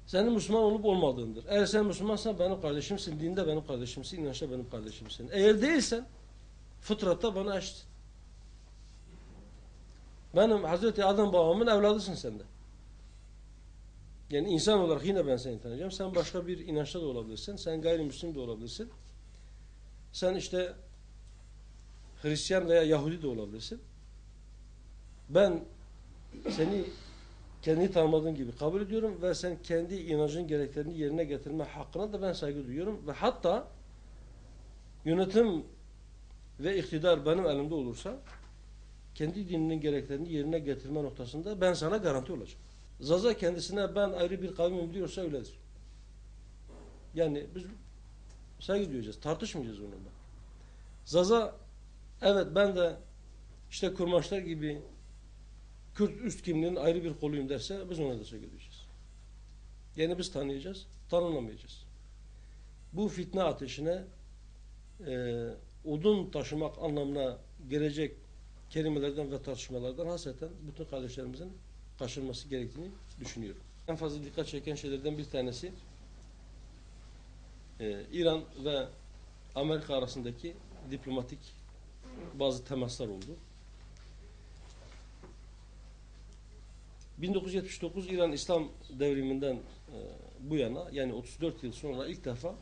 senin Müslüman olup olmadığındır. Eğer sen Müslümansan benim kardeşimsin, dinde benim kardeşimsin, inançta benim kardeşimsin. Eğer değilsen fıtratta bana eşitsin. Benim Hazreti Adem babamın evladısın sen de. Yani insan olarak yine ben seni tanıyacağım. Sen başka bir inançta da olabilirsin. Sen gayrimüslim de olabilirsin. Sen işte Hristiyan veya Yahudi de olabilirsin. Ben seni kendi tanımadığın gibi kabul ediyorum ve sen kendi inancın gereklerini yerine getirme hakkına da ben saygı duyuyorum. Ve hatta yönetim ve iktidar benim elimde olursa kendi dininin gereklerini yerine getirme noktasında ben sana garanti olacağım. Zaza kendisine ben ayrı bir kavmim diyorsa öyledir. Yani biz saygı duyacağız, tartışmayacağız onunla. Zaza evet ben de işte kurmaşlar gibi Kürt üst kimliğinin ayrı bir koluyum derse biz ona da saygı duyacağız. Yani biz tanıyacağız, tanınamayacağız. Bu fitne ateşine odun taşımak anlamına gelecek kelimelerden ve tartışmalardan hasreten bütün kardeşlerimizin kaçınması gerektiğini düşünüyorum. En fazla dikkat çeken şeylerden bir tanesi İran ve Amerika arasındaki diplomatik bazı temaslar oldu. 1979 İran İslam devriminden bu yana yani 34 yıl sonra ilk defa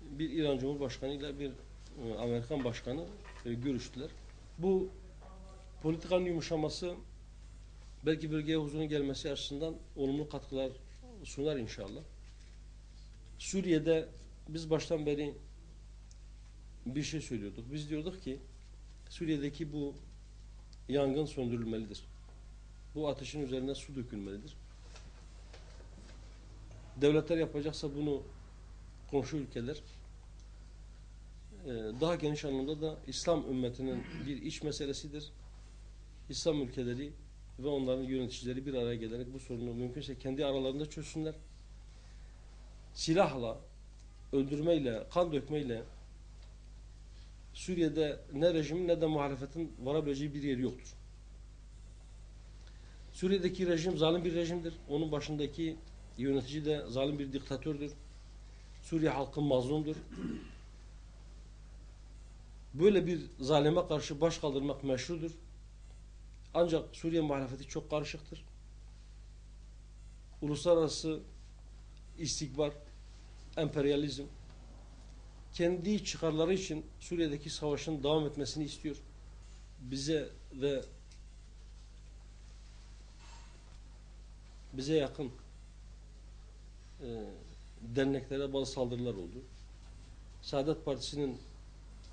bir İran Cumhurbaşkanı ile bir Amerikan Başkanı görüştüler. Bu politikanın yumuşaması belki bölgeye huzurun gelmesi açısından olumlu katkılar sunar inşallah. Suriye'de biz baştan beri bir şey söylüyorduk. Biz diyorduk ki Suriye'deki bu yangın söndürülmelidir. Bu ateşin üzerine su dökülmelidir. Devletler yapacaksa bunu komşu ülkeler daha geniş anlamda da İslam ümmetinin bir iç meselesidir. İslam ülkeleri ve onların yöneticileri bir araya gelerek bu sorunu mümkünse kendi aralarında çözsünler. Silahla, öldürmeyle, kan dökmeyle Suriye'de ne rejimin ne de muhalefetin varabileceği bir yeri yoktur. Suriye'deki rejim zalim bir rejimdir. Onun başındaki yönetici de zalim bir diktatördür. Suriye halkı mazlumdur. Böyle bir zalime karşı baş kaldırmak meşrudur. Ancak Suriye muhalefeti çok karışıktır. Uluslararası istikbar, emperyalizm, kendi çıkarları için Suriye'deki savaşın devam etmesini istiyor. Bize ve bize yakın derneklere bazı saldırılar oldu. Saadet Partisi'nin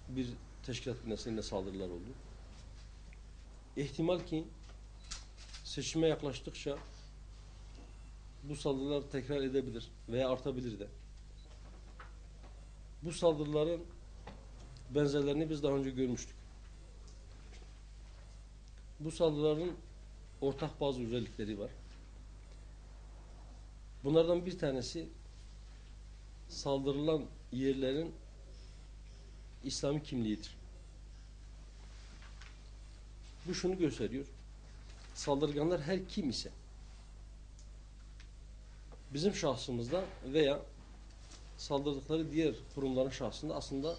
bir teşkilat binasına saldırılar oldu. İhtimal ki seçime yaklaştıkça bu saldırılar tekrar edebilir veya artabilir de. Bu saldırıların benzerlerini biz daha önce görmüştük. Bu saldırıların ortak bazı özellikleri var. Bunlardan bir tanesi saldırılan yerlerin İslami kimliğidir. Bu şunu gösteriyor. Saldırganlar her kim ise bizim şahsımızda veya saldırdıkları diğer kurumların şahsında aslında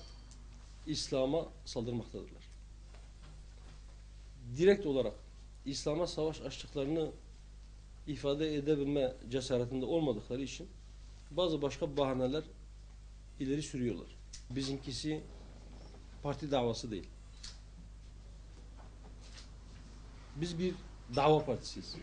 İslam'a saldırmaktadırlar. Direkt olarak İslam'a savaş açtıklarını ifade edebilme cesaretinde olmadıkları için bazı başka bahaneler ileri sürüyorlar. Bizimkisi parti davası değil. Biz bir dava partisiyiz.